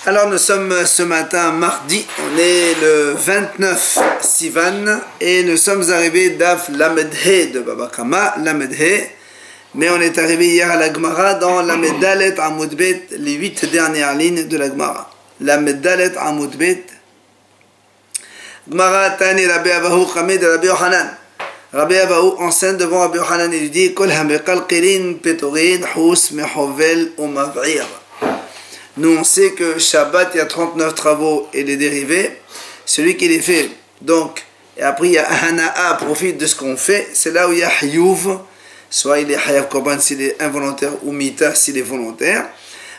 Alors nous sommes ce matin mardi, on est le 29 Sivan et nous sommes arrivés d'Af Lamedhe de Baba Kama, Lamedhe, mais on est arrivé hier à la Gemara dans Lamed Dalet Amud Bet, les 8 dernières lignes de la Gemara. Lamed Dalet Amud Bet, Gemara Tani Rabbi Abahu Khamid Rabbi Yohanan. Rabbi Abahu enseigne devant Rabbi Yohanan et lui dit Kol Hamekal Qirin Petorin Hous Mehovel Umav'ir. Nous, on sait que Shabbat, il y a 39 travaux et les dérivés. Celui qui les fait, donc, et après il y a Hana'a, profite de ce qu'on fait. C'est là où il y a Hayuv, soit il est Hayav Korban s'il est involontaire ou Mita s'il est volontaire.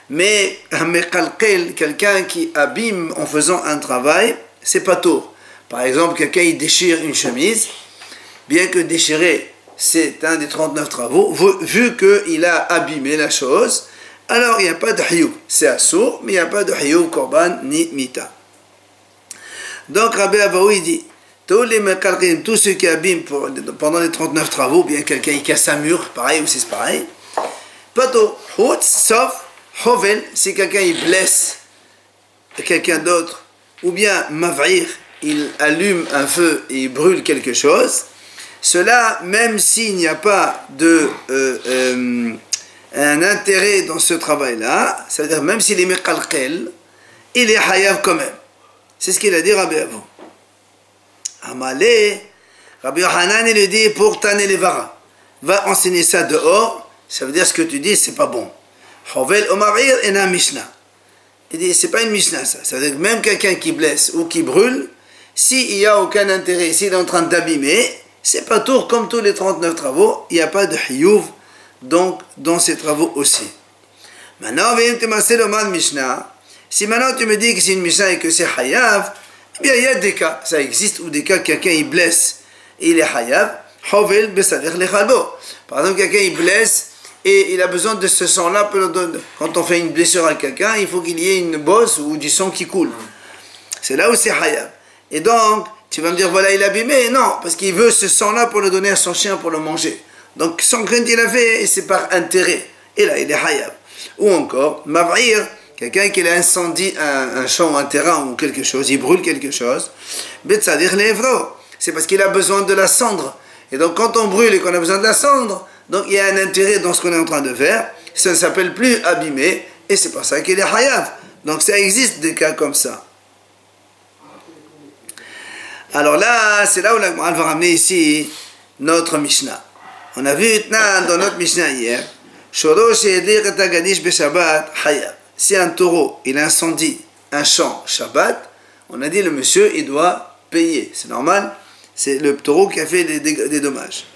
Mais Hamekalkel, quelqu'un qui abîme en faisant un travail, c'est pas tôt. Par exemple, quelqu'un il déchire une chemise, bien que déchirer, c'est un des 39 travaux, vu qu'il a abîmé la chose. Alors il n'y a pas de hiyuv, c'est assour, mais il n'y a pas de hiyuv, korban, ni mita. Donc Rabbi Abahu il dit, tous ceux qui abîment pendant les 39 travaux, bien quelqu'un il casse un mur, pareil aussi c'est pareil, pato, sauf hovel, si quelqu'un il blesse quelqu'un d'autre, ou bien mav'ir, il allume un feu et il brûle quelque chose, cela, même s'il n'y a pas de... un intérêt dans ce travail-là, c'est-à-dire même s'il est meqalqel, il est hayav quand même. C'est ce qu'il a dit Rabbi Abahu. Amalé, Rabbi Yohanan il lui dit pour Tané Levara, va enseigner ça dehors, ça veut dire ce que tu dis c'est pas bon. Hovel Omarir et na Mishnah. Il dit c'est pas une Mishnah ça, ça veut dire que même quelqu'un qui blesse ou qui brûle, s'il n'y a aucun intérêt, s'il est en train d'abîmer, c'est pas tour comme tous les 39 travaux, il n'y a pas de hiyuv. Donc, dans ces travaux aussi. Maintenant, Mishnah. Si maintenant tu me dis que c'est une Mishnah et que c'est Hayav, eh bien il y a des cas, ça existe, où des cas, quelqu'un il blesse et il est Hayav, Hovel Besadir Lechalbo. Par exemple, quelqu'un il blesse et il a besoin de ce sang-là. Quand on fait une blessure à quelqu'un, il faut qu'il y ait une bosse ou du sang qui coule. C'est là où c'est Hayav. Et donc, tu vas me dire, voilà, il a abîmé. Non, parce qu'il veut ce sang-là pour le donner à son chien pour le manger. Donc, sans crainte, il a fait, et c'est par intérêt. Et là, il est hayab. Ou encore, mav'ir, quelqu'un qui a incendie un champ, un terrain ou quelque chose, il brûle quelque chose. Betzadir levro, c'est parce qu'il a besoin de la cendre. Et donc, quand on brûle et qu'on a besoin de la cendre, donc il y a un intérêt dans ce qu'on est en train de faire. Ça ne s'appelle plus abîmer, et c'est pour ça qu'il est hayab. Donc, ça existe des cas comme ça. Alors là, c'est là où la Gemara va ramener ici notre Mishnah. On a vu dans notre Mishnah hier, si un taureau il incendie un champ Shabbat, on a dit le monsieur il doit payer, c'est normal, c'est le taureau qui a fait des dommages.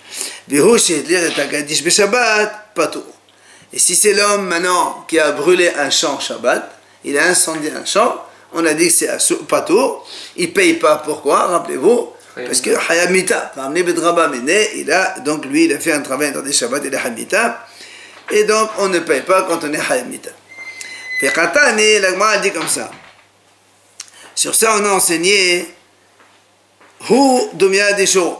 Et si c'est l'homme maintenant qui a brûlé un champ Shabbat, il a incendié un champ, on a dit que c'est patour, il ne paye pas, pourquoi, rappelez-vous? Parce que Hayamita, il a, donc lui il a fait un travail dans des Shabbats, il est Hayamita, et donc on ne paye pas quand on est Hayamita. Et Khatani, la Gemara dit comme ça. Sur ça on a enseigné Hu Dumya Desho.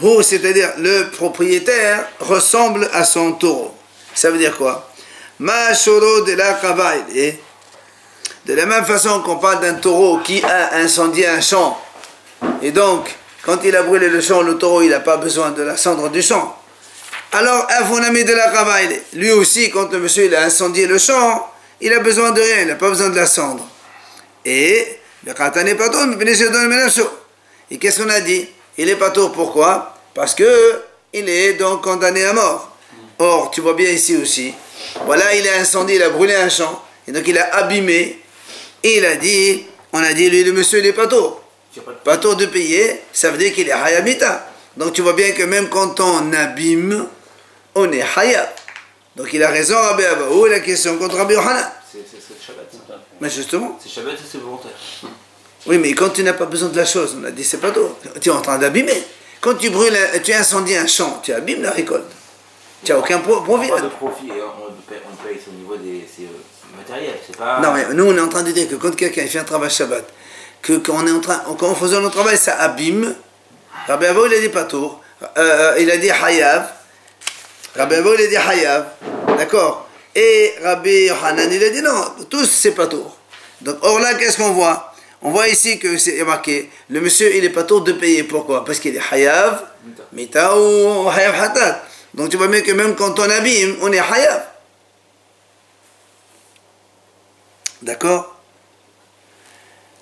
Hu, c'est-à-dire le propriétaire ressemble à son taureau. Ça veut dire quoi? Ma Shoro de la Kavaïl. De la même façon qu'on parle d'un taureau qui a incendié un champ. Et donc, quand il a brûlé le champ, le taureau, il n'a pas besoin de la cendre du champ. Alors, Afonami de la Kavaïl, lui aussi, quand le monsieur il a incendié le champ, il a besoin de rien, il n'a pas besoin de la cendre. Et, et qu'est-ce qu'on a dit? Il est pas tôt, pourquoi? Parce que il est donc condamné à mort. Or, tu vois bien ici aussi, voilà, il a incendié, il a brûlé un champ, et donc il a abîmé, et il a dit, on a dit, lui, le monsieur, il est pas tôt. Pas tôt de payer, ça veut dire qu'il est hayamita. Donc tu vois bien que même quand on abîme, on est hayab. Donc il a raison, Rabbi Abahu, la question contre Rabbi Yohanan. C'est Shabbat, ça. Mais justement. C'est Shabbat et c'est volontaire. Oui, mais quand tu n'as pas besoin de la chose, on a dit c'est pas tôt. Tu es en train d'abîmer. Quand tu brûles, tu incendies un champ, tu abîmes la récolte. Tu n'as aucun profit. Pas de profit, on paye au niveau des matériels, c'est pas... Non, mais nous on est en train de dire que quand quelqu'un fait un travail Shabbat, quand on faisait notre travail, ça abîme. Rabbi Abahu, il a dit pas tôt. Il a dit hayav. Rabbi Abahu, il a dit hayav. D'accord? Et Rabbi Yohanan, il a dit non, tous c'est pas tôt. Donc, or là, qu'est-ce qu'on voit? On voit ici que c'est marqué, le monsieur, il est pas tôt de payer. Pourquoi? Parce qu'il est hayav, mita ou hayav hatat. Donc, tu vois bien que même quand on abîme, on est hayav. D'accord?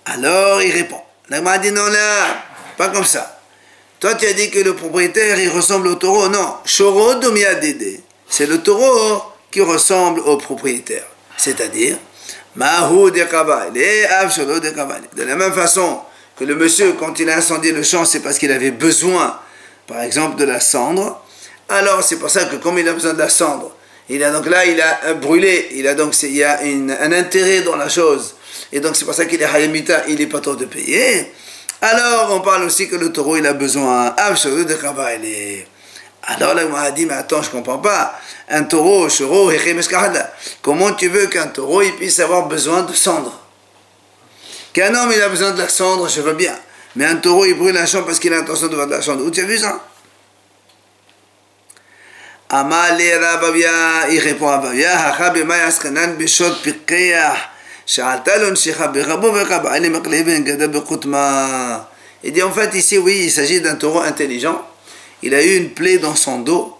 Alors, il répond. La m'a dit, non, là, pas comme ça. Toi, tu as dit que le propriétaire, il ressemble au taureau. Non, Shoro Domia Dede. C'est le taureau qui ressemble au propriétaire. C'est-à-dire, Mahu de Kabal et Avsholo de Kabal. De la même façon que le monsieur, quand il a incendié le champ, c'est parce qu'il avait besoin, par exemple, de la cendre. Alors, c'est pour ça que comme il a besoin de la cendre, il a donc là, il a brûlé, il y a un intérêt dans la chose. Et donc, c'est pour ça qu'il est hayamita, il n'est pas tôt de payer. Alors, on parle aussi que le taureau, il a besoin absolument de travail. Alors, là, on m'a dit, mais attends, je ne comprends pas. Un taureau, comment tu veux qu'un taureau, il puisse avoir besoin de cendre? Qu'un homme, il a besoin de la cendre, je veux bien. Mais un taureau, il brûle un champ parce qu'il a l'intention de voir de la cendre. Où tu as vu ça? Amale Rabavia, il répond à Rabavia, Hachabe Mayaskenan Bishot Pirkeah. Il dit en fait ici, oui, il s'agit d'un taureau intelligent. Il a eu une plaie dans son dos.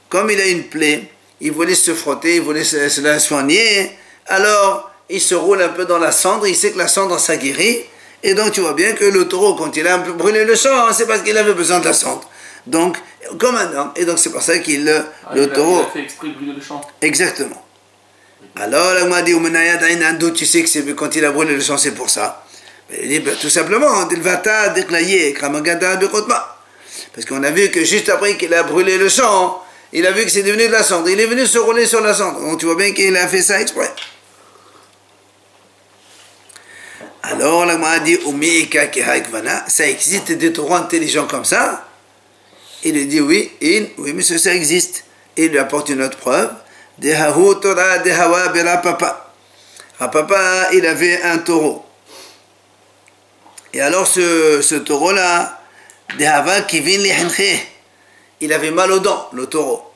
Comme il a une plaie, il voulait se frotter, il voulait se la soigner. Alors, il se roule un peu dans la cendre. Il sait que la cendre, ça guérit. Et donc, tu vois bien que le taureau, quand il a un peu brûlé le champ, c'est parce qu'il avait besoin de la cendre. Donc, comme un homme. Et donc, c'est pour ça qu'il le taureau... Il a fait exprès de brûler le champ. Exactement. Alors, là, on m'a dit, tu sais que c'est quand il a brûlé le champ, c'est pour ça. Il dit, tout simplement, parce qu'on a vu que juste après qu'il a brûlé le champ, il a vu que c'est devenu de la cendre. Il est venu se rouler sur la cendre. Donc, tu vois bien qu'il a fait ça exprès. Alors, là, on m'a dit, ça existe des taureaux intelligents comme ça? Il lui dit, oui, monsieur, ça existe. Et il lui apporte une autre preuve. Rapapa, il avait un taureau. Et alors ce taureau-là, il avait mal aux dents, le taureau.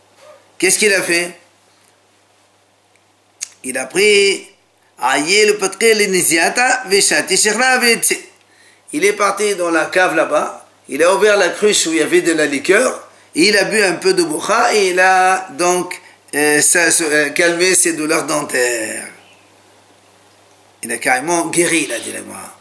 Qu'est-ce qu'il a fait? Il a pris il est parti dans la cave là-bas, il a ouvert la cruche où il y avait de la liqueur, et il a bu un peu de boucha, et il a donc calmer ses douleurs dentaires. Il a carrément guéri, il a dit la Gemara.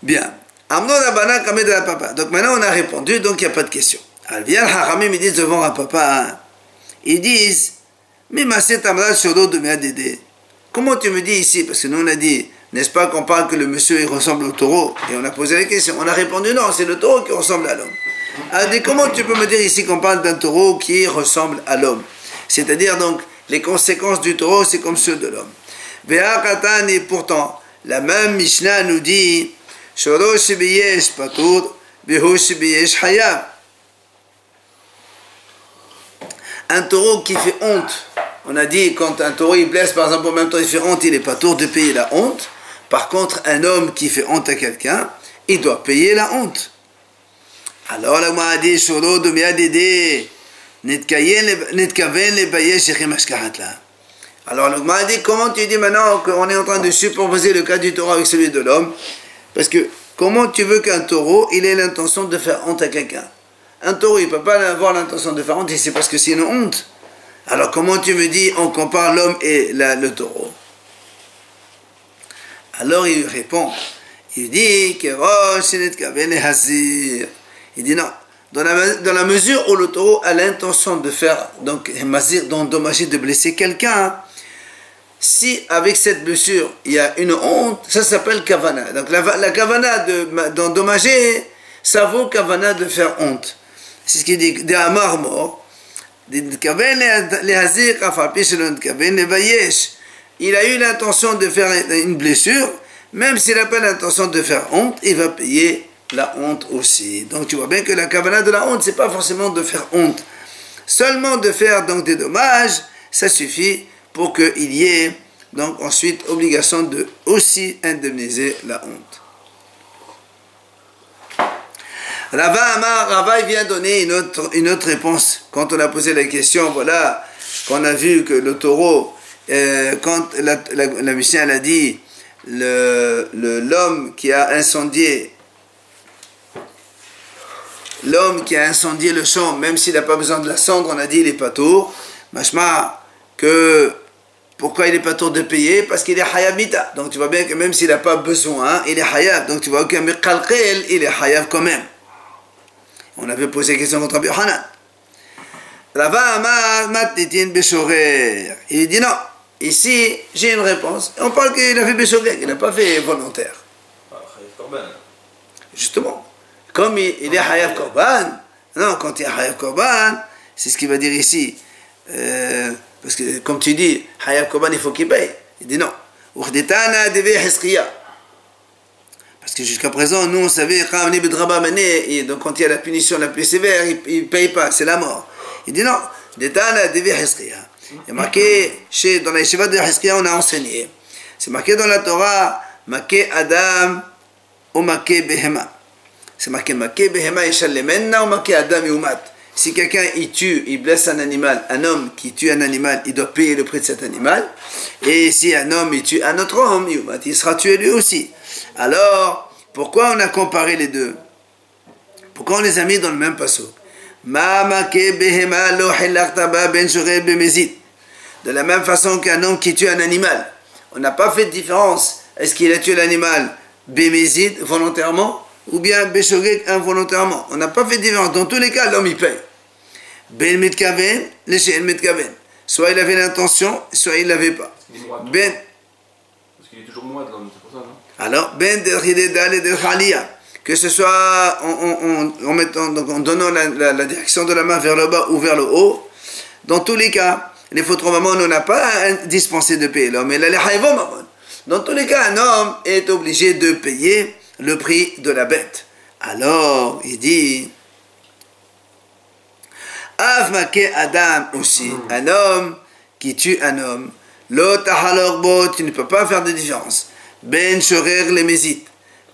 Bien. Donc maintenant on a répondu, donc il n'y a pas de question. Alors vient le Haramim, ils disent devant un papa, ils disent, mais comment tu me dis ici? Parce que nous on a dit, n'est-ce pas qu'on parle que le monsieur il ressemble au taureau? Et on a posé la question, on a répondu non, c'est le taureau qui ressemble à l'homme. Alors, comment tu peux me dire ici qu'on parle d'un taureau qui ressemble à l'homme? C'est-à-dire donc, les conséquences du taureau, c'est comme ceux de l'homme. Et pourtant, la même Mishnah nous dit, un taureau qui fait honte. On a dit, quand un taureau il blesse, par exemple, en même temps il fait honte, il n'est pas tôt de payer la honte. Par contre, un homme qui fait honte à quelqu'un, il doit payer la honte. Alors, la m'a dit, Shoro de Miadede, Netkaven le Baye Shechem Ashkahatla. Alors, le m'a dit, comment tu dis maintenant qu'on est en train de superposer le cas du taureau avec celui de l'homme? Parce que, comment tu veux qu'un taureau, il ait l'intention de faire honte à quelqu'un? Un taureau, il ne peut pas avoir l'intention de faire honte, c'est parce que c'est une honte. Alors, comment tu me dis, on compare l'homme et le taureau? Alors, il répond, il dit, Kerosh Netkaven le Hazir. Il dit non, dans la mesure où le taureau a l'intention de faire, donc, d'endommager, de blesser quelqu'un, si avec cette blessure il y a une honte, ça s'appelle kavana. Donc la kavana d'endommager, ça vaut kavana de faire honte. C'est ce qu'il dit, de Amar mort, il a eu l'intention de faire une blessure, même s'il n'a pas l'intention de faire honte, il va payer la honte aussi. Donc tu vois bien que la kavana de la honte, c'est pas forcément de faire honte. Seulement de faire donc des dommages, ça suffit pour qu'il y ait donc ensuite obligation de aussi indemniser la honte. Rava vient donner une autre réponse. Quand on a posé la question, voilà, qu'on a vu que le taureau, quand la Mishnah elle a dit l'homme qui a incendié le champ, même s'il n'a pas besoin de la cendre, on a dit il est pas tour. Mashma que pourquoi il est pas tour de payer? Parce qu'il est hayab mita. Donc tu vois bien que même s'il n'a pas besoin, il est hayab. Donc tu vois que miqalqil, il est hayab quand même. On avait posé la question contre Rabbi Hanan. Rava Amar Matitin Beshorer. Il dit non. Ici, j'ai une réponse. On parle qu'il a fait Beshorer, il n'a pas fait volontaire. Justement. Comme il est Hayab Korban, non, quand il est Hayab Korban, c'est ce qu'il va dire ici. Parce que, comme tu dis, Hayab Korban, il faut qu'il paye. Il dit non. Ukhdetana deve Hizkiya. Parce que jusqu'à présent, nous, on savait, donc quand il y a la punition la plus sévère, il ne paye pas, c'est la mort. Il dit non. Detana deve Hizkiya. Il y a marqué, dans la yeshiva de Hizkiya, on a enseigné. C'est marqué dans la Torah, Maké Adam ou Maké Behema. C'est marqué Maké Behema Yeshallemenna ou Maké Adam Yumat. Si quelqu'un il tue, il blesse un animal, un homme qui tue un animal, il doit payer le prix de cet animal. Et si un homme il tue un autre homme, Yumat, il sera tué lui aussi. Alors, pourquoi on a comparé les deux? Pourquoi on les a mis dans le même pasuk? Ma Maké Behema lo hilaktaba ben shoreh bemezid. De la même façon qu'un homme qui tue un animal. On n'a pas fait de différence. Est-ce qu'il a tué l'animal bemezid volontairement ou bien Béchogek involontairement? On n'a pas fait de différence. Dans tous les cas, l'homme il paye. Ben mitkaven, l'échelle mitkaven. Soit il avait l'intention, soit il ne l'avait pas. Ben. Parce qu'il est toujours moite l'homme, c'est pour ça, non? Alors, ben de ridedal et de khalia. Que ce soit en donnant la direction de la main vers le bas ou vers le haut. Dans tous les cas, les fautes mamon, on n'a pas dispensé de payer l'homme. Il a les haïvon mamon. Dans tous les cas, un homme est obligé de payer le prix de la bête. Alors, il dit Avmake Adam aussi, un homme qui tue un homme, l'otahalorbo, tu ne peux pas faire de différence. Ben shorer le mezit,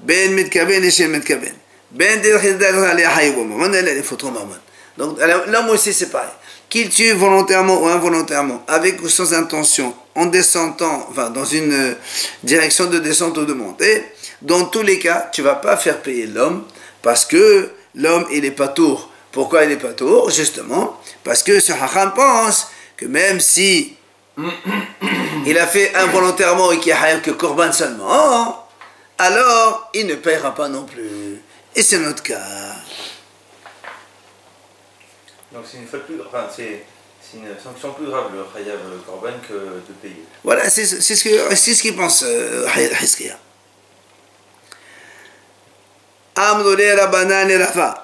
ben mitkaven et shel mitkaven, ben derhidal le haïbom, on a les photos mamon. Donc, l'homme aussi c'est pareil. Qu'il tue volontairement ou involontairement, avec ou sans intention, en descendant, enfin, dans une direction de descente ou de montée, dans tous les cas, tu ne vas pas faire payer l'homme parce que l'homme, il est pas tour. Pourquoi il est pas tour? Justement, parce que ce Hacham pense que même si il a fait involontairement et qu'il y a que Korban seulement, alors il ne paiera pas non plus. Et c'est notre cas. Donc c'est une faute plus grave, enfin, c'est une sanction plus grave le Chayav Korban que de payer. Voilà, c'est ce qu'il pense Hizkiya. Amdolé Rabbanan et Rafa.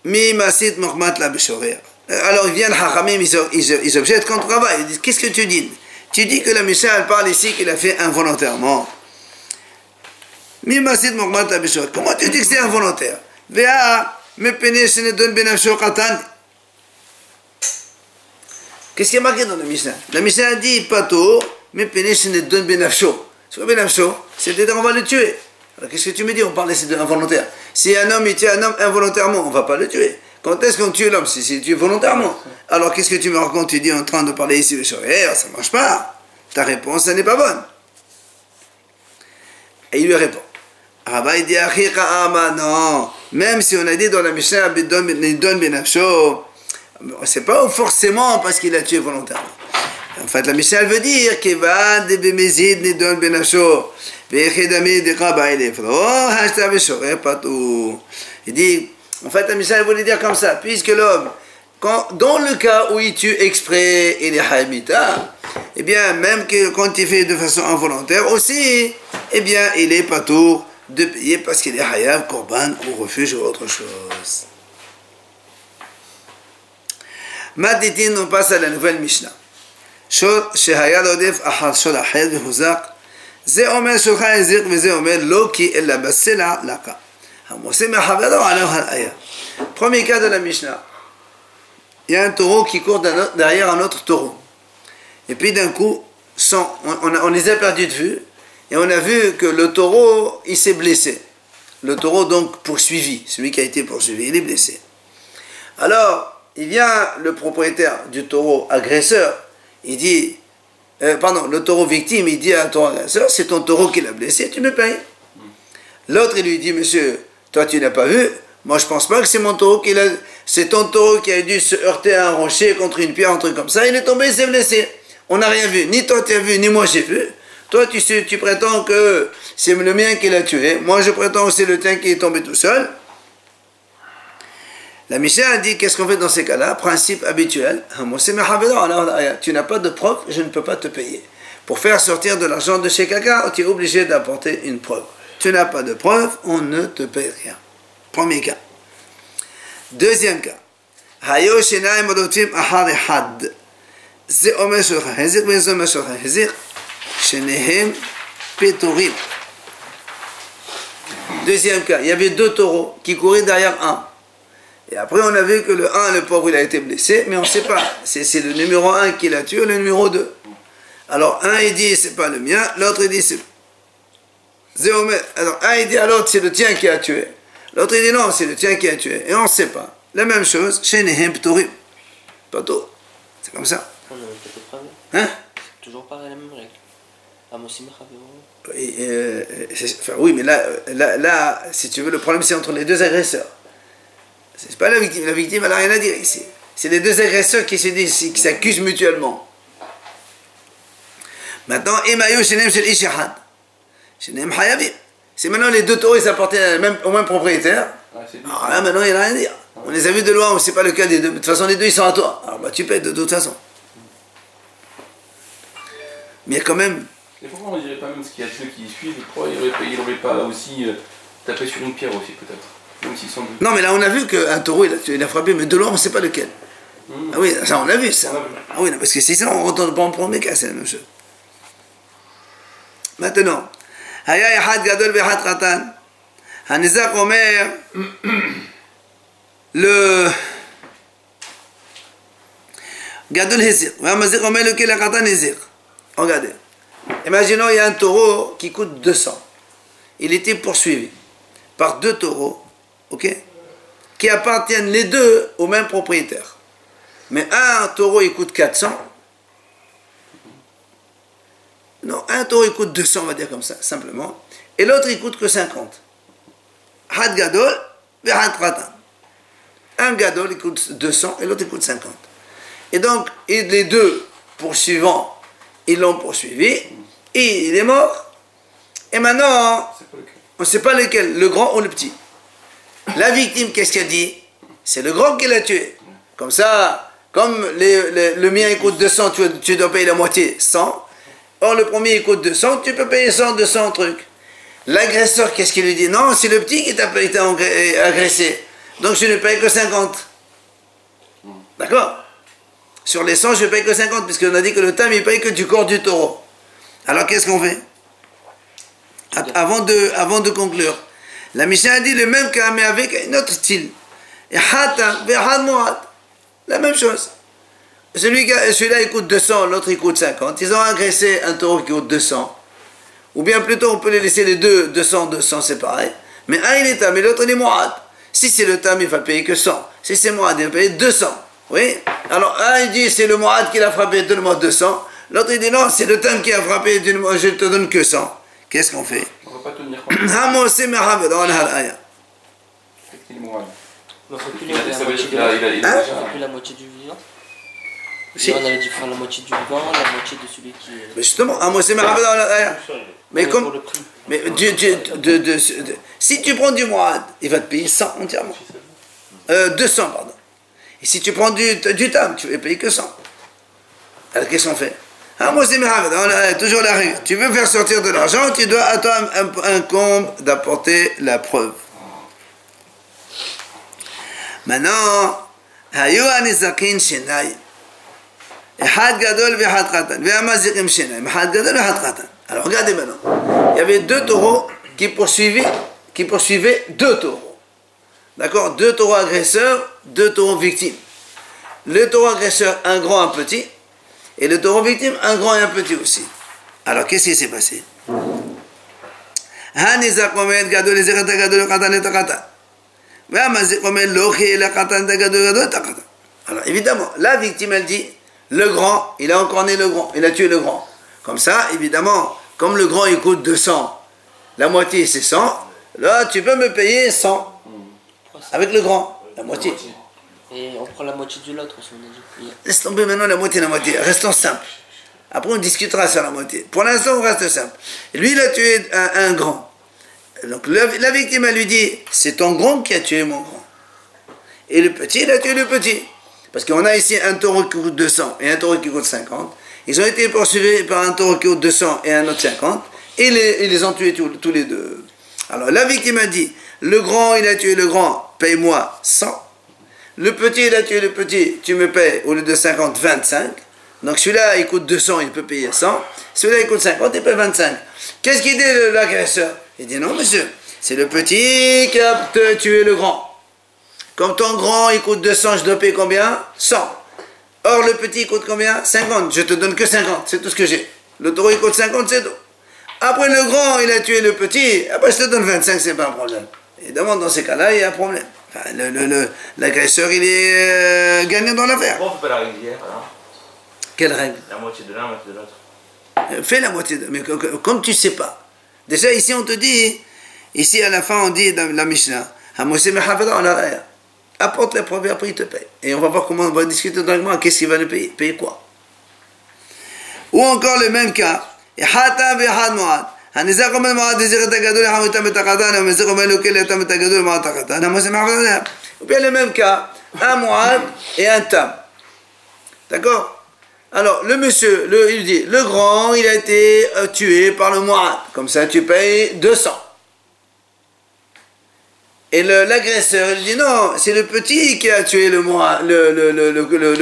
Mi masit mokhmat la beshorer. Alors ils viennent Hachamim, ils objectent contre Rava. Ils disent qu'est-ce que tu dis? Tu dis que la Mishnah elle parle ici qu'il a fait involontairement. Mi masit mokhmat la beshorer. Comment tu dis que c'est involontaire? Vea me pene shenedon benafsho katan. Qu'est-ce qui est marqué dans la Mishnah? La Mishnah dit pato me pene shenedon benafsho. Sur benafsho, c'est-à-dire on va le tuer. Alors qu'est-ce que tu me dis? On parle ici d'involontaire. Si un homme il tue un homme involontairement, on ne va pas le tuer. Quand est-ce qu'on tue l'homme? Si il tue volontairement. Alors qu'est-ce que tu me racontes? Tu dis en train de parler ici de Shorer, ça ne marche pas. Ta réponse, elle n'est pas bonne. Et il lui répond. Rabba il dit non. Même si on a dit dans la Mishnah, Nidon Benafsho, c'est pas forcément parce qu'il a tué volontairement. En fait, la Mishnah veut dire qu'il va de Bemezid Nidon Benafsho. Il dit, en fait, la Mishnah voulait dire comme ça, puisque l'homme, dans le cas où il tue exprès, il est haïmita, eh bien, même que quand il fait de façon involontaire aussi, eh bien, il est pas tour de payer parce qu'il est haïab, korban ou refuge ou autre chose. Maintenant, on passe à la nouvelle Mishnah. Shehayad odef ahal shol ahed v'huzak. זה אומר שלך הזיק וזה אומר לא כי אלא בסלע לקה. המוסר מחברו עליו הראיה. Premier cas de la Mishnah. Il y a un taureau qui court derrière un autre taureau. Et puis d'un coup, on les a perdus de vue et on a vu que le taureau, il s'est blessé. Le taureau donc poursuivi, celui qui a été poursuivi, il est blessé. Alors, il vient le propriétaire du taureau agresseur, il dit pardon, le taureau victime, il dit à ton agresseur, c'est ton taureau qui l'a blessé, tu me payes. L'autre, il lui dit, monsieur, toi tu n'as pas vu, moi je pense pas que c'est mon taureau qui l'a... C'est ton taureau qui a dû se heurter à un rocher contre une pierre, un truc comme ça, il est tombé, il s'est blessé. On n'a rien vu, ni toi tu as vu, ni moi j'ai vu. Toi tu prétends que c'est le mien qui l'a tué, moi je prétends que c'est le tien qui est tombé tout seul. La Mishnah a dit, qu'est-ce qu'on fait dans ces cas-là? Principe habituel, tu n'as pas de preuve, je ne peux pas te payer. Pour faire sortir de l'argent de chez quelqu'un, tu es obligé d'apporter une preuve. Tu n'as pas de preuve, on ne te paye rien. Premier cas. Deuxième cas. Deuxième cas, il y avait deux taureaux qui couraient derrière un. Et après, on a vu que le 1, le pauvre, il a été blessé, mais on ne sait pas. C'est le numéro 1 qui l'a tué ou le numéro 2. Alors, un, il dit, c'est pas le mien. L'autre, il dit, c'est... Alors, un, il dit à l'autre, c'est le tien qui a tué. L'autre, il dit, non, c'est le tien qui a tué. Et on ne sait pas. La même chose, chez Nehem Ptorim. Pas tôt. C'est comme ça. Hein? C'est toujours pas la même règle. Oui, mais là, si tu veux, le problème, c'est entre les deux agresseurs. C'est pas la victime. La victime, elle n'a rien à dire ici. C'est les deux agresseurs qui se disent, qui s'accusent mutuellement. Maintenant, Emayo Shenem Shel Ishahad. Shenem Hayabim. C'est maintenant les deux taureaux, ils s'appartiennent au même propriétaire. Alors là, maintenant, il n'y a rien à dire. On les a vus de loin, on ne sait pas lequel des deux. De toute façon, les deux, ils sont à toi. Alors, bah, tu payes de toute façon. Mais il y a quand même... Et pourquoi on ne dirait pas même ce qu'il y a ceux qui suivent, pourquoi il n'aurait pas aussi tapé sur une pierre aussi, peut-être? Même s'ils sont... Non, mais là, on a vu qu'un taureau, il a frappé, mais de loin, on ne sait pas lequel. Ah oui, ça, on l'a vu, ça. Ah oui, non, parce que si ça, on retourne pas en premier cas, c'est la même chose. Maintenant, Haya Yahad Gadol Vehad Khatan. Hanizak Omer, le Gadol Hezir. Hamazir Omer, lequel est Khatan Hezir. Regardez. Imaginons, il y a un taureau qui coûte 200. Il était poursuivi par deux taureaux, ok, qui appartiennent les deux au même propriétaire. Mais un taureau, il coûte 400. Non, un taureau, il coûte 200, on va dire comme ça, simplement. Et l'autre, il coûte que 50. Had Gadol, Had Khatan. Un Gadol, il coûte 200 et l'autre, il coûte 50. Et donc, les deux poursuivants, ils l'ont poursuivi, et il est mort. Et maintenant, on ne sait pas lequel, le grand ou le petit. La victime, qu'est-ce qu'elle dit? C'est le grand qui l'a tué. Comme ça, comme le mien il coûte 200, tu dois payer la moitié, 100. Or, le premier il coûte 200, tu peux payer 100, 200 trucs. L'agresseur, qu'est-ce qu'il lui dit? Non, c'est le petit qui t'a été agressé. Donc, je ne paye que 50. D'accord? Sur les 100, je ne paye que 50, puisqu'on a dit que le tam, il paye que du corps du taureau. Alors, qu'est-ce qu'on fait? Avant de conclure, la Mishnah a dit le même cas, mais avec un autre style. Et Hata, Vehad Moad. La même chose. Celui-là, il coûte 200, l'autre, il coûte 50. Ils ont agressé un taureau qui coûte 200. Ou bien plutôt, on peut les laisser les deux, 200, 200, c'est pareil. Mais un, il est tam, et l'autre, il est Moad. Si c'est le tam, il va payer que 100. Si c'est Moad, il va payer 200. Oui? Alors, un, il dit, c'est le Moad qui l'a frappé, donne-moi 200. L'autre, il dit, non, c'est le tam qui a frappé, je te donne que 100. Qu'est-ce qu'on fait? On ne va pas tenir compte. Il a plus la moitié du vivant. Si. On avait dit faire la moitié du vivant, la moitié de celui qui est... Mais justement, mais comme... Mais si tu prends du Moad, il va te payer 100 entièrement. 200, pardon. Et si tu prends du tam, tu vas payer que 100. Alors qu'est-ce qu'on fait? Toujours la règle. Tu veux faire sortir de l'argent, tu dois à toi incombe d'apporter la preuve. Maintenant, alors regardez maintenant. Il y avait deux taureaux qui poursuivaient deux taureaux. D'accord? Deux taureaux agresseurs, deux taureaux victimes. Le taureau agresseur, un grand, un petit. Et le taureau victime, un grand et un petit aussi. Alors, qu'est-ce qui s'est passé? Alors, évidemment, la victime, elle dit, le grand, il a encore né le grand, il a tué le grand. Comme ça, évidemment, comme le grand il coûte 200, la moitié c'est 100, là tu peux me payer 100 avec le grand, la moitié. Et on prend la moitié de l'autre, on a dit. Laisse tomber maintenant la moitié, restons simples. Après on discutera sur la moitié. Pour l'instant on reste simple. Lui il a tué un grand. Donc la victime elle lui dit, c'est ton grand qui a tué mon grand. Et le petit il a tué le petit. Parce qu'on a ici un taureau qui coûte 200 et un taureau qui coûte 50. Ils ont été poursuivis par un taureau qui coûte 200 et un autre 50. Et ils les ont tués tous les deux. Alors la victime a dit, le grand il a tué le grand, paye-moi 100. Le petit il a tué le petit, tu me payes au lieu de 50, 25. Donc celui-là il coûte 200, il peut payer 100. Celui-là il coûte 50, il paye 25. Qu'est-ce qu'il dit l'agresseur? Il dit non monsieur, c'est le petit qui a tué le grand. Comme ton grand il coûte 200, je dois payer combien? 100. Or le petit coûte combien? 50. Je te donne que 50, c'est tout ce que j'ai. Le taureau il coûte 50, c'est tout. Après le grand il a tué le petit, après je te donne 25, c'est pas un problème. Évidemment dans ces cas-là il y a un problème. Enfin, l'agresseur il est gagnant dans l'affaire. Pourquoi on fait pas la rivière alors? Quelle règle? La moitié de l'un, la moitié de l'autre. Fais la moitié, mais comme tu sais pas. Déjà ici on te dit, ici à la fin on dit dans la Mishnah, apporte la preuve et après il te paye. Et on va voir comment on va discuter dans le mois, qu'est-ce qu'il va le payer? Payer quoi? Ou encore le même cas, ou bien le même cas, un Mu'ad et un Tam. D'accord? Alors, le monsieur, il dit, le grand, il a été tué par le Mu'ad. Comme ça, tu payes 200. Et l'agresseur, il dit, non, c'est le petit qui a tué le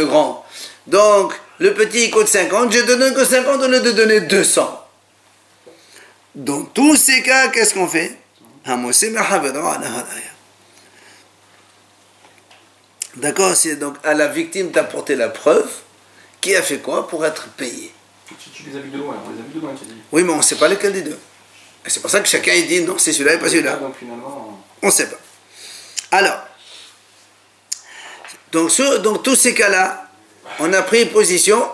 grand. Donc, le petit, il coûte 50, je te donne que 50 au lieu de donner 200. Dans tous ces cas, qu'est-ce qu'on fait? D'accord, c'est donc à la victime d'apporter la preuve qui a fait quoi pour être payé. Tu les as vus de loin, on les a vus de loin, tu dis. Oui, mais on ne sait pas lequel des deux. Et c'est pour ça que chacun il dit non, c'est celui-là et pas celui-là. Donc finalement... On ne sait pas. Alors, donc tous ces cas-là, on a pris position,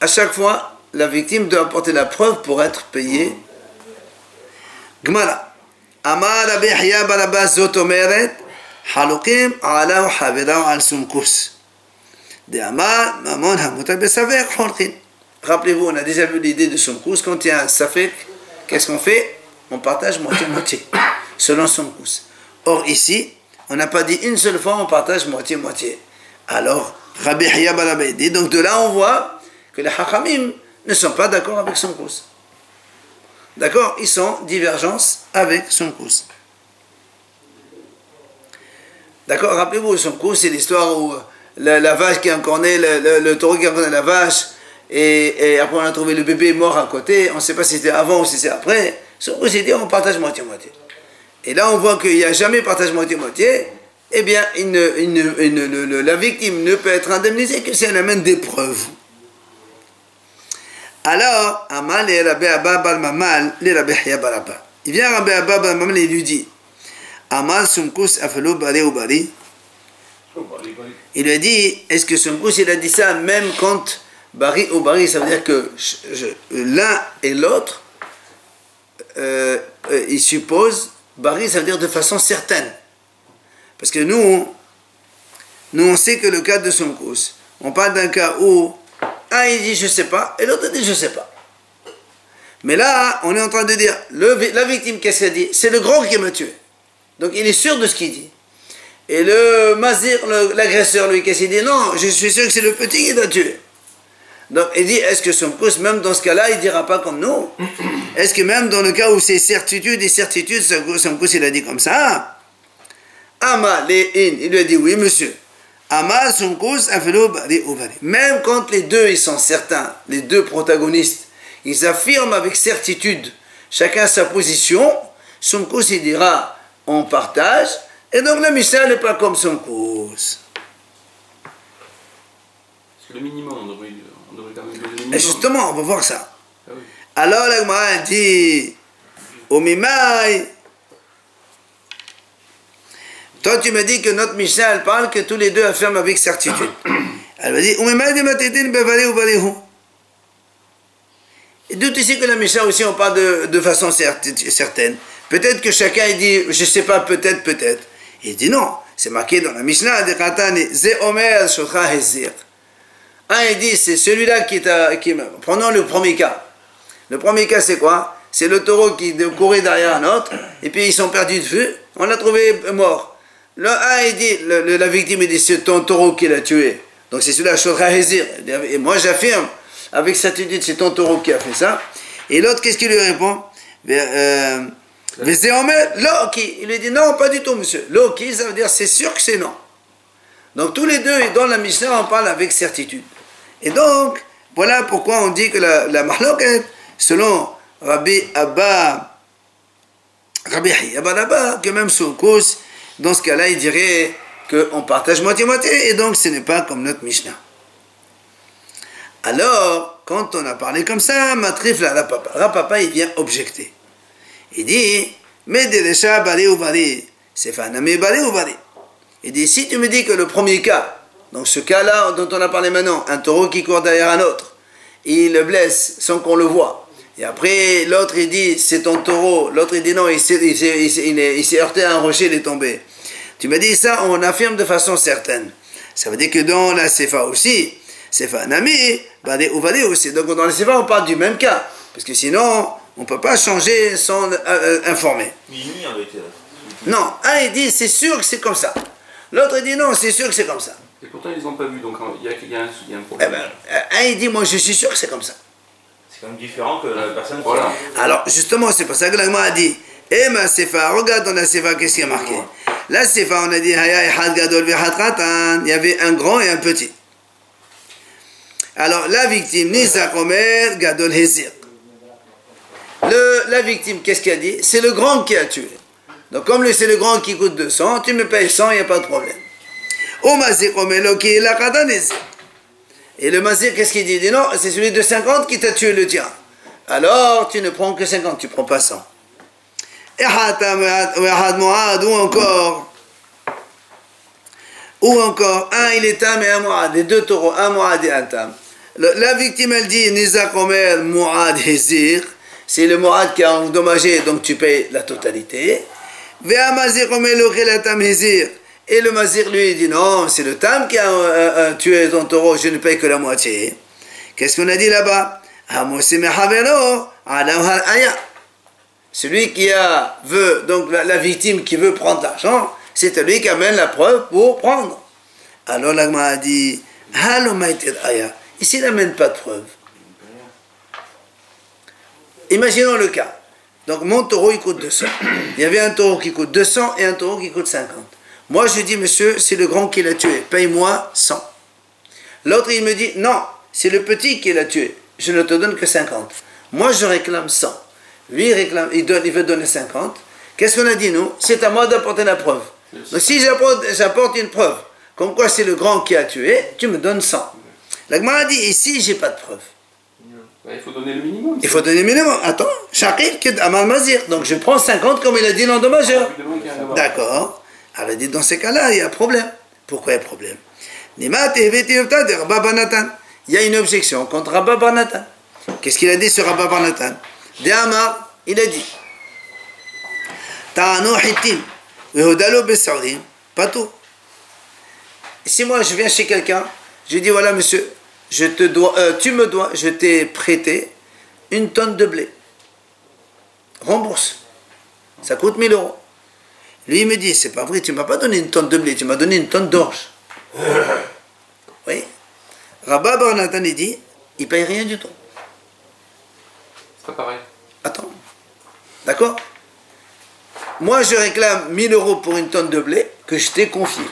à chaque fois, la victime doit apporter la preuve pour être payée. Gmara. Amar Rabbi Yahya bar Abbas zot omeret, halukim ala uhavira al sumkus. De Amar mamon hamutar besavek horkin. Rappelez-vous, on a déjà vu l'idée de sumkus. Quand il y a un safek, qu'est-ce qu'on fait? On partage moitié-moitié, selon sumkus. Or ici, on n'a pas dit une seule fois on partage moitié-moitié. Alors, Rabbi Yahya bar Abbas dit, donc de là on voit que les Hachamim ne sont pas d'accord avec son cause. D'accord? Ils sont divergences avec son cause. D'accord? Rappelez-vous, son cause, c'est l'histoire où la vache qui a encorné, le taureau qui a encorné la vache, et après on a trouvé le bébé mort à côté, on ne sait pas si c'était avant ou si c'est après. Son cause, c'est dit on partage moitié-moitié. Et là, on voit qu'il n'y a jamais partage moitié-moitié, eh bien, la victime ne peut être indemnisée que si elle amène des preuves. Alors, Amal et Rabbi Abba bar Mamal, les Rabbi Yahya bar Abbas. Il vient Rabbi Abba bar Mamal et il lui dit, Amal sumkus afelo bari ou bari. Il lui a dit, est-ce que sumkus il a dit ça même quand bari ou bari, ça veut dire que l'un et l'autre, il suppose, bari ça veut dire de façon certaine. Parce que nous on sait que le cas de sumkus, on parle d'un cas où un il dit je sais pas et l'autre dit je sais pas. Mais là on est en train de dire la victime qu'est-ce qu'elle dit? C'est le grand qui m'a tué. Donc il est sûr de ce qu'il dit. Et le mazir, l'agresseur lui qu'est-ce qu'il dit? Non, je suis sûr que c'est le petit qui l'a tué. Donc il dit est-ce que son cause même dans ce cas-là il dira pas comme nous? Est-ce que même dans le cas où c'est certitude et certitude son cause il a dit comme ça? Ama le'in, il lui a dit oui monsieur. Amal son cause afelo bari ou bari. Même quand les deux ils sont certains, les deux protagonistes, ils affirment avec certitude chacun sa position, son cause il dira on partage, et donc la Mishnah n'est pas comme son cause. Parce que le minimum, on devrait quand même donner le minimum. Et justement, on va voir ça. Ah oui. Alors la Gemara dit au Mimai. Toi, tu me dis que notre Mishnah, elle parle que tous les deux affirment avec certitude. Elle va dire, il D'où ici que la Mishnah aussi, on parle de façon certaine. Peut-être que chacun il dit, je sais pas, peut-être, peut-être. Il dit non, c'est marqué dans la Mishnah, il dit, c'est celui-là prenons le premier cas. Le premier cas, c'est quoi? C'est le taureau qui courait derrière un autre, et puis ils sont perdus de vue, on l'a trouvé mort. Le un, il dit, la victime, il dit, c'est ton taureau qui l'a tué. Donc c'est celui-là, Shodra Hezir. Et moi, j'affirme, avec certitude, c'est ton taureau qui a fait ça. Et l'autre, qu'est-ce qu'il lui répond? Il lui dit, non, pas du tout, monsieur. Loki, ça veut dire, c'est sûr que c'est non. Donc tous les deux, dans la Mishnah, on parle avec certitude. Et donc, voilà pourquoi on dit que la mahloket, selon Rabbi Abba, que même sous cause, dans ce cas-là, il dirait qu'on partage moitié-moitié, et donc ce n'est pas comme notre Mishnah. Alors, quand on a parlé comme ça, Matrif la Rapapa, il vient objecter. Il dit, mais Deresha Bari ou Bari, c'est Faname Bari ou Bari. Il dit, si tu me dis que le premier cas, donc ce cas-là dont on a parlé maintenant, un taureau qui court derrière un autre, il le blesse sans qu'on le voit, et après l'autre il dit, c'est ton taureau, l'autre il dit non, il s'est heurté à un rocher, il est tombé. Tu me dis ça, on affirme de façon certaine. Ça veut dire que dans la Sefa aussi, Sefa Nami, Bari ou Bari aussi. Donc dans la Sefa, on parle du même cas, parce que sinon, on ne peut pas changer sans informer. Non, un il dit, c'est sûr que c'est comme ça. L'autre il dit non, c'est sûr que c'est comme ça. Et pourtant ils n'ont pas vu, donc il y a un problème. Un il dit, moi je suis sûr que c'est comme ça. C'est quand même différent que la personne. Voilà. Alors justement, c'est pour ça que l'agma a dit, ma Sefa, regarde dans la Sefa, qu'est-ce qui est marqué? La Sefa, on a dit, il y avait un grand et un petit. Alors la victime, Nisa Komer, Gadol Hezir. La victime, qu'est-ce qu'elle a dit? C'est le grand qui a tué. Donc comme c'est le grand qui coûte 200, tu me payes 100, il n'y a pas de problème. Et le mazir, qu'est-ce qu'il dit? Il dit non, c'est celui de 50 qui t'a tué le tien. Alors tu ne prends que 50, tu ne prends pas 100. Ou encore, un il est tam et un mu'ad, les deux taureaux, un mu'ad et un tam. La victime elle dit Niza Komer mu'ad hezir, c'est le mu'ad qui a endommagé, donc tu payes la totalité. Et le mazir lui dit non, c'est le tam qui a tué ton taureau, je ne paye que la moitié. Qu'est-ce qu'on a dit là-bas? Celui qui veut, donc la victime qui veut prendre l'argent, c'est celui qui amène la preuve pour prendre. Alors l'agma a dit ici il n'amène pas de preuve. Imaginons le cas. Donc mon taureau il coûte 200. Il y avait un taureau qui coûte 200 et un taureau qui coûte 50. Moi je dis monsieur, c'est le grand qui l'a tué, paye-moi 100. L'autre il me dit non, c'est le petit qui l'a tué, je ne te donne que 50. Moi je réclame 100. Lui il veut donner 50. Qu'est-ce qu'on a dit nous? C'est à moi d'apporter la preuve. Donc si j'apporte une preuve, comme quoi c'est le grand qui a tué, tu me donnes 100. L'agma a dit ici j'ai pas de preuve. Il faut donner le minimum. Il faut donner le minimum. Attends, Shaqil qui est Amal Mazir. Donc je prends 50 comme il a dit l'endommageur. D'accord. Alors il dit dans ces cas-là, il y a problème. Pourquoi il y a problème? Il y a une objection contre Rabba Bar Natan. Qu'est-ce qu'il a dit sur Rabba Bar Natan? De Amar, il a dit Ta'anu Hitim, Vehudalo Besaudim, pas tout. Si moi je viens chez quelqu'un, je dis voilà monsieur, je t'ai prêté une tonne de blé. Rembourse. Ça coûte 1000 euros. Lui, il me dit, c'est pas vrai, tu m'as pas donné une tonne de blé, tu m'as donné une tonne d'orge. Oui. Rabba Bar Natan, il dit, il paye rien du tout. C'est pas pareil. Attends. D'accord? Moi, je réclame 1000 euros pour une tonne de blé que je t'ai confié.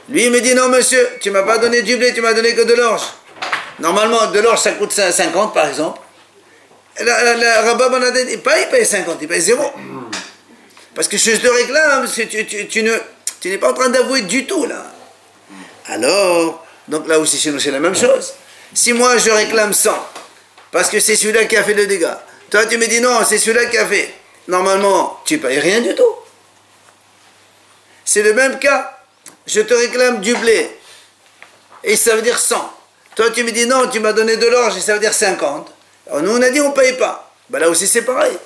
Lui, il me dit, non, monsieur, tu m'as pas donné du blé, tu m'as donné que de l'orge. Normalement, de l'orge, ça coûte 50, par exemple. Rabba Bar Natan, il paye 50, il paye 0. Parce que je te réclame, tu n'es pas en train d'avouer du tout, là. Alors, donc là aussi, chez nous, c'est la même chose. Si moi, je réclame 100, parce que c'est celui-là qui a fait le dégât, toi, tu me dis non, c'est celui-là qui a fait. Normalement, tu ne payes rien du tout. C'est le même cas. Je te réclame du blé, et ça veut dire 100. Toi, tu me dis non, tu m'as donné de l'orge, et ça veut dire 50. Alors nous on a dit on ne paye pas. Ben là aussi c'est pareil.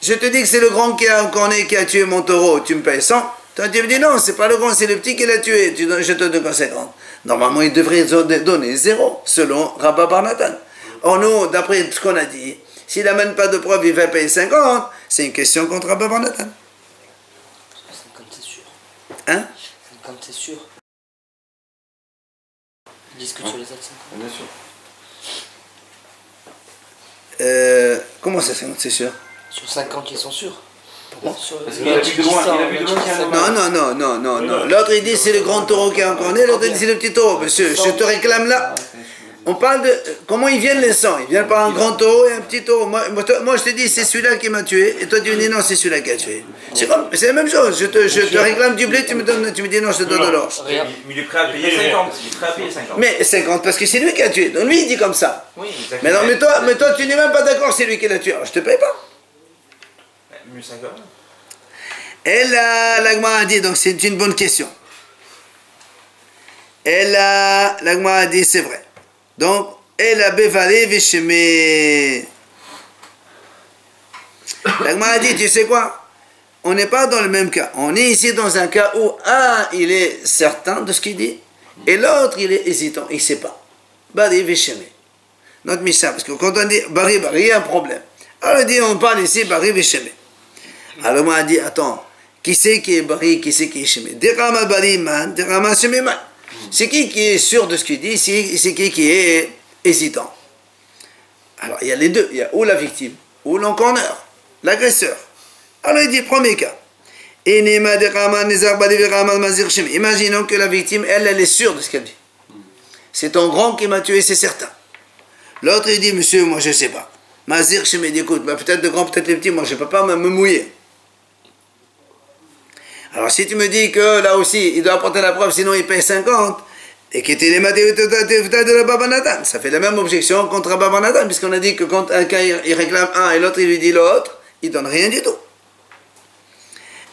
Je te dis que c'est le grand qui a tué mon taureau, tu me payes 100. Toi tu me dis non, c'est pas le grand, c'est le petit qui l'a tué, je te donne 50. Normalement il devrait donner 0, selon Rabba Bar Natan. Or nous, d'après ce qu'on a dit, s'il n'amène pas de preuve, il va payer 50, c'est une question contre Rabba Bar Natan. 50 c'est sûr. Hein? 50 c'est sûr. Ils disent que tu les as 50. Bien sûr. Comment ça, 50, c'est sûr? Sur 50 ils sont sûrs. Sur... Parce qu'il a vu de loin, il a vu de loin qu'il y a un animal. Non. L'autre il dit c'est le grand taureau qui est encore né, l'autre il dit c'est le petit taureau. Monsieur, je te réclame là. On parle de comment ils viennent les sangs. Ils viennent par un grand taureau et un petit taureau. Moi je te dis c'est celui-là qui m'a tué. Et toi tu me dis non, c'est celui-là qui a tué. C'est la même chose. Je te réclame du blé, tu me dis non, je te donne de l'or. Mais il est prêt à payer 50. Il est prêt à payer 50. Mais 50 parce que c'est lui qui a tué. Donc lui il dit comme ça. Oui, exactement. Mais toi tu n'es même pas d'accord, c'est lui qui l'a tué. Alors je te paye pas. Mieux 50. Et là, l'Agma a dit, donc c'est une bonne question. Et là, l'Agma a dit, c'est vrai. Donc, elle a bévalé Vishemé. L'Agma a dit, tu sais quoi? On n'est pas dans le même cas. On est ici dans un cas où un, il est certain de ce qu'il dit, et l'autre, il est hésitant, il ne sait pas. Bari Vishemé. Notre Mishnah, parce que quand on dit Bari, il y a un problème. Alors, on parle ici Bari Vishemé. Alors, moi, a dit, attends. Qui c'est qui est bari, qui c'est qui est shemé? Derama bari man, derama shemé man. C'est qui est sûr de ce qu'il dit, c'est qui est hésitant. Alors il y a les deux, il y a ou la victime, ou l'encorneur, l'agresseur. Alors il dit, premier cas. Imaginons que la victime, elle est sûre de ce qu'elle dit. C'est ton grand qui m'a tué, c'est certain. L'autre il dit, monsieur, moi je ne sais pas. Mazir shemé, écoute, peut-être le grand, peut-être le petit, moi je ne peux pas me mouiller. Alors si tu me dis que là aussi, il doit apporter la preuve, sinon il paye 50, et qu'il était les de la Baba Nathan, ça fait la même objection contre Baba Nathan, puisqu'on a dit que quand un cas il réclame un et l'autre il lui dit l'autre, il ne donne rien du tout.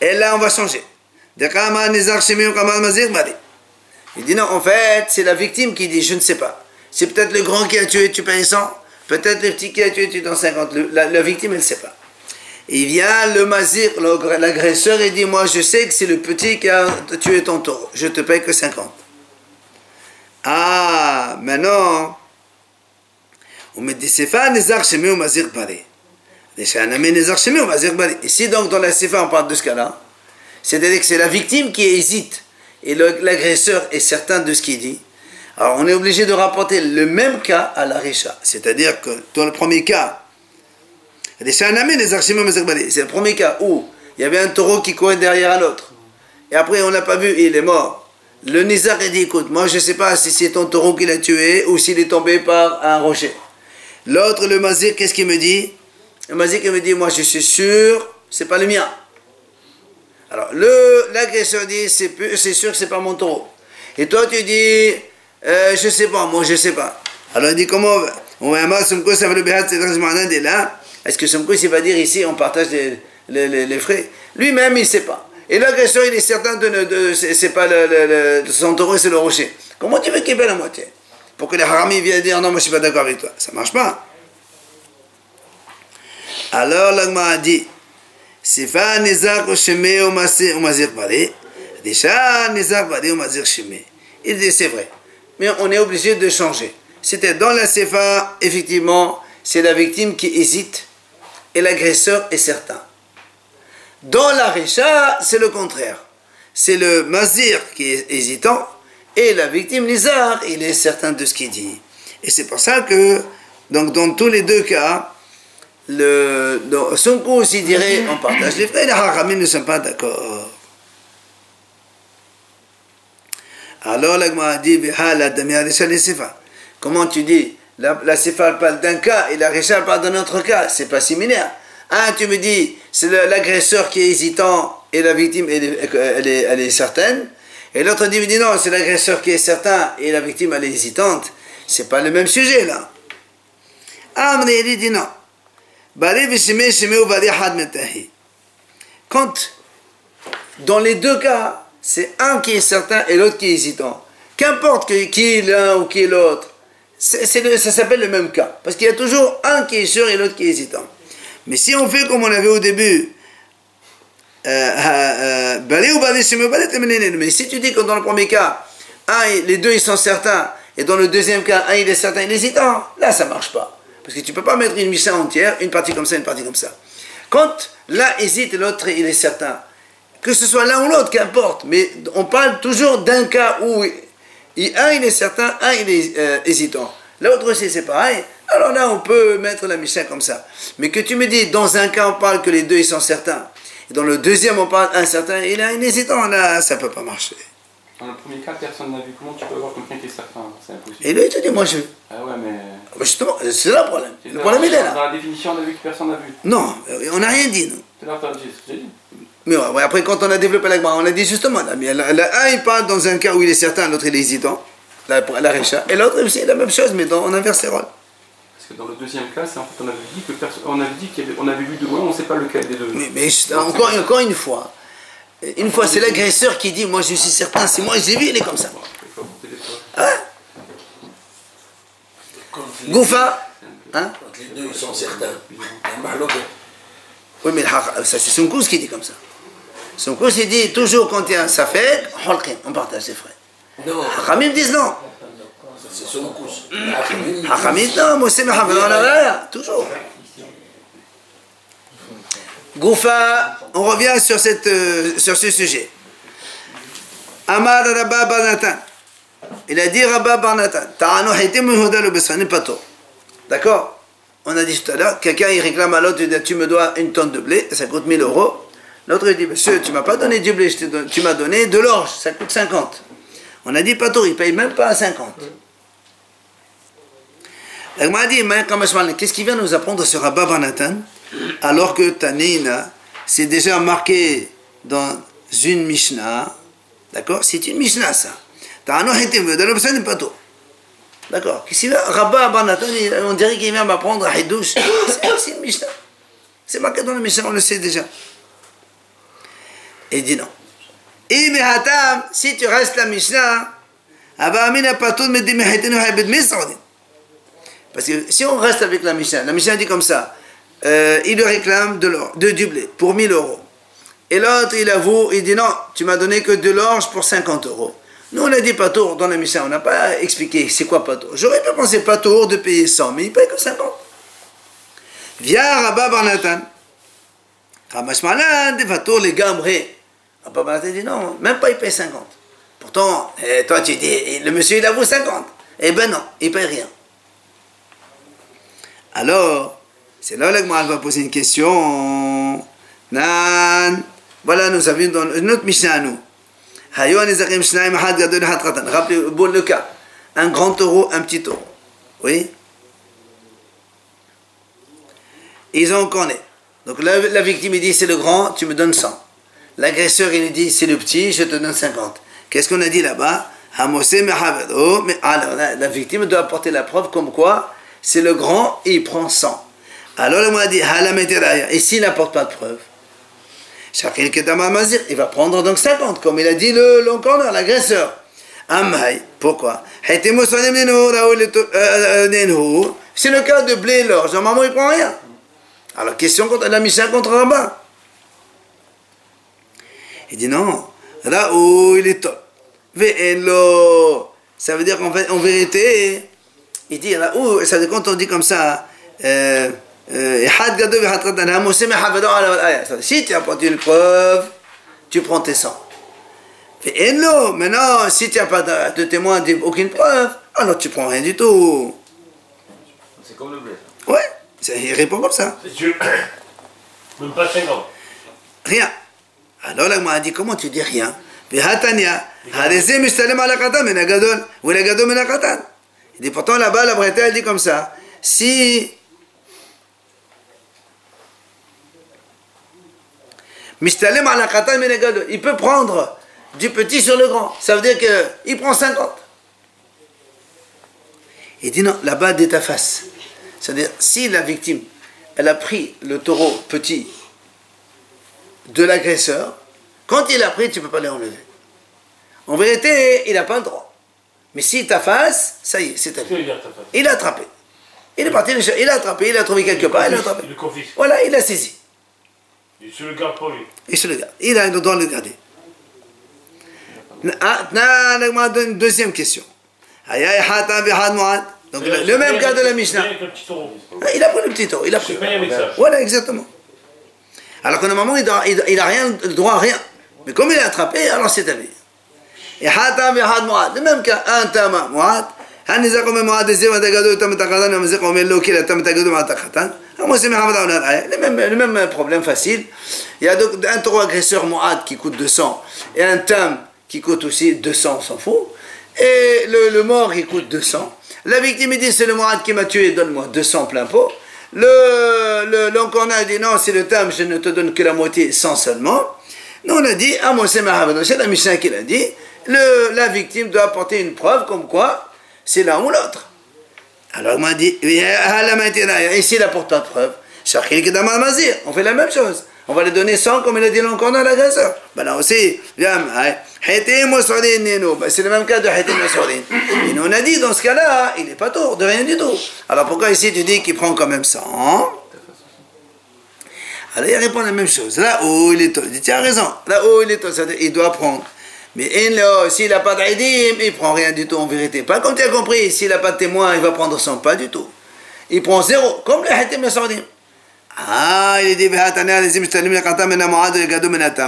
Et là on va changer. Il dit non, en fait, c'est la victime qui dit, je ne sais pas. C'est peut-être le grand qui a tué, tu payes 100, peut-être le petit qui a tué, tu donnes 50. La victime, elle ne sait pas. Il vient le mazir, l'agresseur, et dit, moi je sais que c'est le petit qui a tué ton taureau, je te paye que 50. Ah, maintenant, on me dit, c'est pas Nezar Shemé ou Mazir Bari. Ici, donc, dans la Sefa, on parle de ce cas-là. C'est-à-dire que c'est la victime qui hésite, et l'agresseur est certain de ce qu'il dit. Alors, on est obligé de rapporter le même cas à la Richa. C'est-à-dire que, dans le premier cas, c'est le premier cas où il y avait un taureau qui courait derrière un autre. Et après, on l'a pas vu et il est mort. Le Nizar a dit, écoute, moi je ne sais pas si c'est ton taureau qui l'a tué ou s'il est tombé par un rocher. L'autre, le Mazir, qu'est-ce qu'il me dit? Le Mazir qui me dit, moi je suis sûr, c'est pas le mien. Alors, l'agresseur dit, c'est sûr que c'est pas mon taureau. Et toi tu dis, je sais pas, moi je sais pas. Alors il dit, comment on va là. Est-ce que Somkous, il va dire ici, on partage les frais? Lui-même, il ne sait pas. Et l'agresseur, il est certain c'est pas son taureau, c'est le rocher. Comment tu veux qu'il paie la moitié? Pour que les haramis viennent dire, non, moi je ne suis pas d'accord avec toi. Ça ne marche pas. Alors, l'agma a dit, c'est pas nizar ou shemé ou mazir bari. Déjà, nizar bari ou mazir shemé. Il dit, c'est vrai. Mais on est obligé de changer. C'était dans la Sefa, effectivement, c'est la victime qui hésite et l'agresseur est certain. Dans la Richa, c'est le contraire. C'est le Mazir qui est hésitant et la victime Nizar, il est certain de ce qu'il dit. Et c'est pour ça que, donc dans tous les deux cas, son coup aussi dirait on partage les frais, les Haramim ne sont pas d'accord. Alors l'Agma a dit comment tu dis la Sefa parle d'un cas et la Richa parle d'un autre cas, c'est pas similaire. Tu me dis c'est l'agresseur qui est hésitant et la victime elle est certaine, et l'autre dit non, c'est l'agresseur qui est certain et la victime elle est hésitante. C'est pas le même sujet là. Il dit non. Quand dans les deux cas c'est un qui est certain et l'autre qui est hésitant, qu'importe qui est l'un ou qui est l'autre, ça s'appelle le même cas. Parce qu'il y a toujours un qui est sûr et l'autre qui est hésitant. Mais si on fait comme on avait au début, mais si tu dis que dans le premier cas, les deux ils sont certains, et dans le deuxième cas, un il est certain, il est hésitant, là ça marche pas. Parce que tu peux pas mettre une Mishnah entière, une partie comme ça, une partie comme ça. Quand l'un hésite et l'autre il est certain, que ce soit l'un ou l'autre, qu'importe, mais on parle toujours d'un cas où un il est certain, un il est hésitant. L'autre aussi c'est pareil. Alors là on peut mettre la Mishnah comme ça. Mais que tu me dis, dans un cas on parle que les deux ils sont certains, et dans le deuxième on parle incertain, et là un hésitant, là ça peut pas marcher. Dans le premier cas, personne n'a vu. Comment tu peux avoir quelqu'un qui est certain? C'est impossible. Et lui il te dit, moi je... Ah ouais, mais... Justement, c'est là le problème. Le problème il est là. Dans la définition, on a vu que personne n'a vu. Non, on n'a rien dit, nous. C'est là que tu as dit, ce que j'ai dit. Mais ouais, après, quand on a développé la Gemara, on a dit justement, là, un il parle dans un cas où il est certain, l'autre il est hésitant, la Recha, et l'autre aussi la même chose, mais on inverse les rôles. Parce que dans le deuxième cas, c'est en fait, on avait dit que on avait dit qu'on avait vu de loin, on ne sait pas lequel des deux. Mais encore une fois, c'est l'agresseur qui dit, moi je suis certain, c'est moi, je l'ai vu, il est comme ça. Ah ouais. Goufa, hein? Quand les deux ils sont certains, il y a un mahlouk. Oui, mais ça c'est son cause qui dit comme ça. Son cause il dit toujours quand il y a un safek, on partage ses frais. Non. Hachamim disent non. C'est son cause. Hachamim non, moi c'est Mohamed, on a toujours. Goufa, on revient sur ce sujet. Amar Rabba Bar Natan. Il a dit Rabba Bar Natan, Ta'anu Hitim Huda le Besrani Pato. D'accord? On a dit tout à l'heure, quelqu'un il réclame à l'autre, il dit tu me dois une tonne de blé, ça coûte 1000 €. L'autre il dit monsieur, tu m'as pas donné du blé, tu m'as donné de l'orge, ça coûte 50. On a dit Pato, il paye même pas à 50. Elle m'a dit, qu'est-ce qu'il vient nous apprendre sur Rabba Bar Natan, alors que Tanina, c'est déjà marqué dans une Mishnah, d'accord? C'est une Mishnah ça. D'accord? Qu'est-ce qu'il vient? Rabba Bar Natan, on dirait qu'il vient m'apprendre à Hidouche. C'est une Mishnah. C'est marqué dans la Mishnah, on le sait déjà. Et il dit non. Si tu restes la Mishnah, parce que si on reste avec la Mishnah dit comme ça, il lui réclame du blé pour 1000 €. Et l'autre, il avoue, il dit non, tu m'as donné que de l'orge pour 50 €. Nous, on a dit patour dans la Mishnah, on n'a pas expliqué c'est quoi patour. J'aurais pu penser patour de payer 100, mais il paye que 50. Via Rabba Bar Natan. Ramashmalan, des patour, les gamrés. Rabba Bar Natan dit non, même pas il paye 50. Pourtant, toi tu dis, le monsieur il avoue 50. Eh ben non, il paye rien. Alors, c'est là que l'Agma va poser une question. Nan, voilà, nous avions dans notre Mishnah à nous. Rappelez le cas. Un grand taureau, un petit taureau. Oui. Ils ont connu. Donc la victime il dit c'est le grand, tu me donnes 100. L'agresseur il dit c'est le petit, je te donne 50. Qu'est-ce qu'on a dit là-bas? La victime doit apporter la preuve comme quoi c'est le grand et il prend 100. Alors on a dit et s'il n'apporte pas de preuve, il va prendre donc 50, comme il a dit le corner, l'agresseur. Pourquoi? C'est le cas de blé et l'orge. Normalement, il ne prend rien. Alors, question contre la Mishnah contre Rabba. Il dit non. Là où il est top. Ça veut dire qu'en fait, en vérité, il dit là où, ça veut dire quand on dit comme ça, si tu apportes une preuve, tu prends tes 100. Maintenant, si tu n'as pas de témoin, aucune preuve, alors tu prends rien du tout. C'est comme le blé. Ouais, il répond comme ça. C'est sûr. Même pas 50. Rien. Alors là, il m'a dit, comment tu dis rien? Il dit, pourtant là-bas, la Breta, elle dit comme ça. Si il peut prendre du petit sur le grand. Ça veut dire qu'il prend 50. Il dit non, là-bas, dès ta face. C'est-à-dire, si la victime, elle a pris le taureau petit de l'agresseur, quand il a pris, tu ne peux pas l'enlever. En vérité, il n'a pas le droit. Mais si t'affaces, ça y est, c'est à Que lui. il a tapé. Il a attrapé. Il est parti, il a attrapé, il a trouvé quelque part, il a attrapé. Il le confisque. Voilà, il a saisi. Il se le garde pour lui. Il se le garde. Il a le droit de le garder. Une deuxième question. Donc le même cas de la Mishnah. Avec le petit taureau. Il a pris le petit taureau, il a Je pris. paye avec ça. Voilà, exactement. Alors que normalement, il n'a rien, le droit à rien. Mais comme il est attrapé, alors c'est à lui. Et le même cas, un tama mu'ad. Le même problème facile. Il y a donc un taureau agresseur mu'ad qui coûte 200 et un tam qui coûte aussi 200, on s'en fout. Et le mort qui coûte 200. La victime il dit c'est le mu'ad qui m'a tué, donne-moi 200 plein pot. L'encornage dit non, c'est le tam, je ne te donne que la moitié, 100 seulement. Nous on a dit, c'est la Mishnah qui l'a dit, la victime doit apporter une preuve comme quoi c'est l'un ou l'autre. Alors on m'a dit, ici il apporte pas de preuve. On fait la même chose. On va lui donner 100 comme il a dit l'encornage à l'agresseur. Ben là aussi, c'est le même cas de Hatim Masoudin. Et nous on a dit, dans ce cas-là, il n'est pas tort de rien du tout. Alors pourquoi ici tu dis qu'il prend quand même 100? Alors il répond la même chose. Là où il est tort, il dit, tu as raison. Là où il est tort, c'est-à-dire il doit prendre. Mais s'il n'a pas d'aidim, il ne prend rien du tout en vérité. Pas comme tu as compris, s'il n'a pas de témoin, il va prendre 100, pas du tout. Il prend 0, comme le Hatim Masoudin. Ah, il dit,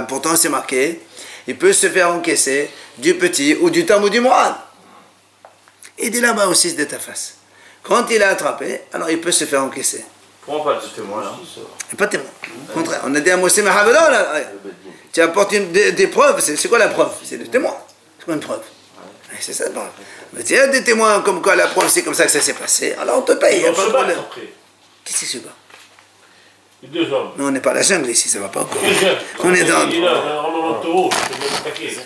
pourtant c'est marqué, il peut se faire encaisser du petit ou du tam ou du mu'ad. Il dit là-bas aussi c'est de ta face. Quand il a attrapé, alors il peut se faire encaisser. Pourquoi pas de témoin là? Il n'y a pas de témoin. Contraire, on a dit à Moshe Mahabela, là, tu apportes des preuves, c'est quoi la preuve? C'est le témoin. C'est quoi une preuve? C'est ça la preuve. Mais tu as des témoins comme quoi la preuve c'est comme ça que ça s'est passé, alors on te paye, il n'y a pas de problème. Qu'est-ce que c'est ça? Les deux hommes. Non, on n'est pas à la jungle ici, ça va pas encore. Deux jeunes. On est dans... Il est là, on est en taureau, c'est le paquet.